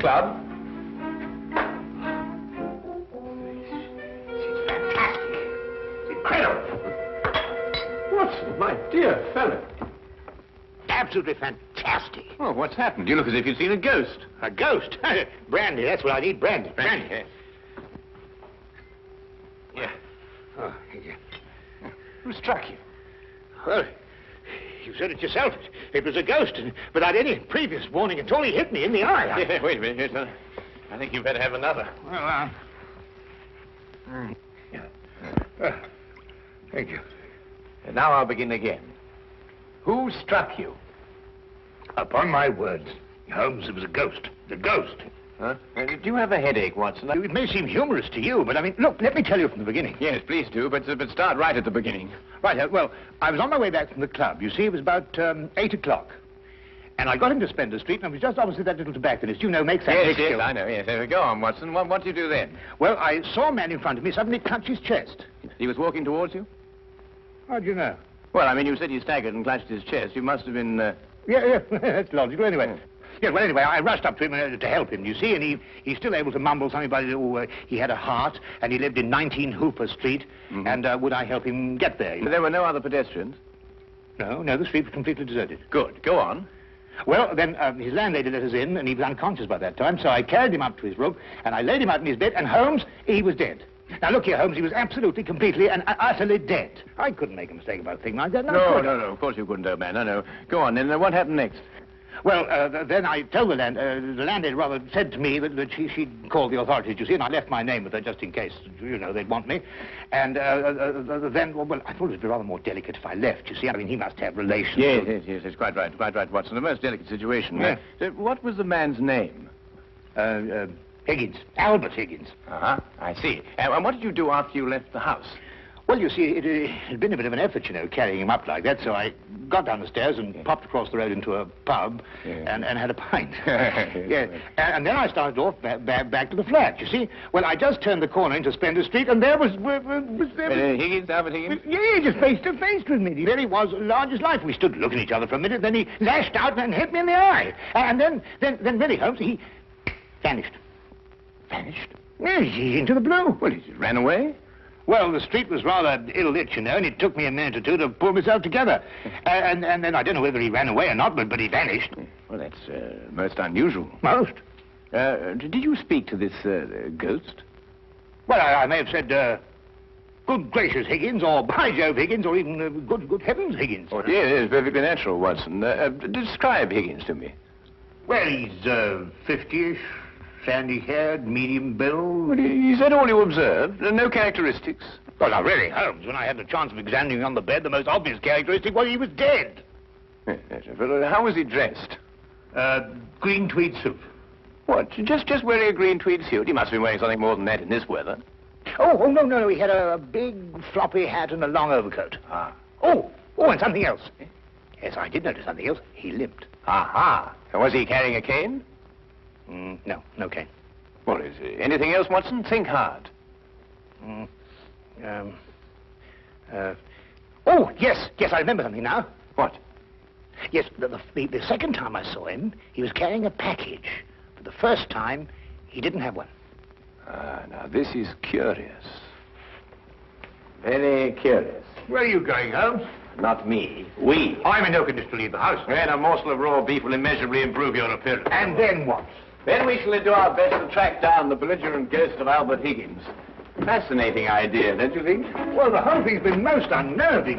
club. It's fantastic. It's incredible. Watson, my dear fellow. Absolutely fantastic. Well, what's happened? You look as if you'd seen a ghost. A ghost? Brandy, that's what I need, brandy. Brandy. Yeah. Oh, yeah. Who struck you? Well, you said it yourself. It was a ghost, without any previous warning at all. He hit me in the eye. Yeah, wait a minute. Yes, I think you better have another. Well, thank you. And now I'll begin again. Who struck you? Upon my word, Holmes, it was a ghost. The ghost. Huh? Do you have a headache, Watson? It may seem humorous to you, but I mean, look, let me tell you from the beginning. Yes, please do, but start right at the beginning. Right, well, I was on my way back from the club. You see, it was about 8 o'clock. And I got into Spender Street, and I was just opposite that little tobacconist. You know, makes that Yes, yes, I know, yes. Go on, Watson. What did you do then? Well, I saw a man in front of me suddenly clutch his chest. He was walking towards you? How do you know? Well, I mean, you said he staggered and clutched his chest. You must have been... Yeah, that's logical. Anyway, yeah, well, anyway, I rushed up to him to help him, you see, and he's still able to mumble something about, he had a heart, and he lived in 19 Hooper Street, and would I help him get there? But there were no other pedestrians? No, the street was completely deserted. Good. Go on. Well, then his landlady let us in, and he was unconscious by that time, so I carried him up to his room, and I laid him out in his bed, and Holmes, he was dead. Now, look here, Holmes, he was absolutely, completely, and utterly dead. I couldn't make a mistake about a thing like that. No, of course you couldn't, old man. No. Go on, then. What happened next? Well, then I told the landlady rather said to me that she'd called the authorities, you see, and I left my name with her just in case, you know, they'd want me. And then, well, I thought it would be rather more delicate if I left, you see. I mean, he must have relations. Yes, it's quite right, Watson. The most delicate situation. Yeah. What was the man's name? Higgins. Albert Higgins. Uh-huh, I see. And what did you do after you left the house? Well, you see, it had been a bit of an effort, you know, carrying him up like that, so I got down the stairs and popped across the road into a pub and had a pint. And then I started off back to the flat, you see. Well, I just turned the corner into Spender Street, and there was Higgins, Albert Higgins? Yeah, just face to face with me. There he was, large as life. We stood looking at each other for a minute, then he lashed out and hit me in the eye. And then really, Holmes, he vanished. Vanished? Yes, he's into the blue. Well, he ran away? Well, the street was rather ill-lit, you know, and it took me a minute or two to pull myself together. And then I don't know whether he ran away or not, but he vanished. Well, that's most unusual. Most? Did you speak to this ghost? Well, I may have said, good gracious, Higgins, or by Jove, Higgins, or even good heavens, Higgins. Oh, yes, perfectly natural, Watson. Describe Higgins to me. Well, he's 50-ish. Sandy-haired, medium build. Well, is that all you observed? No characteristics? Well, now, really, Holmes, when I had the chance of examining him on the bed, the most obvious characteristic was he was dead. Yes, well, how was he dressed? Green tweed suit. What, just wearing a green tweed suit? He must have been wearing something more than that in this weather. Oh, no, he had a big floppy hat and a long overcoat. Ah. Oh, and something else. Yes, I did notice something else. He limped. Aha. And was he carrying a cane? No cane. Well, is there anything else, Watson? Think hard. Oh, yes, I remember something now. What? Yes, the second time I saw him, he was carrying a package. But the first time, he didn't have one. Ah, now this is curious. Very curious. Where are you going, Holmes? Not me. We. I'm in no condition to leave the house. And a morsel of raw beef will immeasurably improve your appearance. And then what? Then we shall do our best to track down the belligerent ghost of Albert Higgins. Fascinating idea, don't you think? Well, the whole thing's been most unnerving.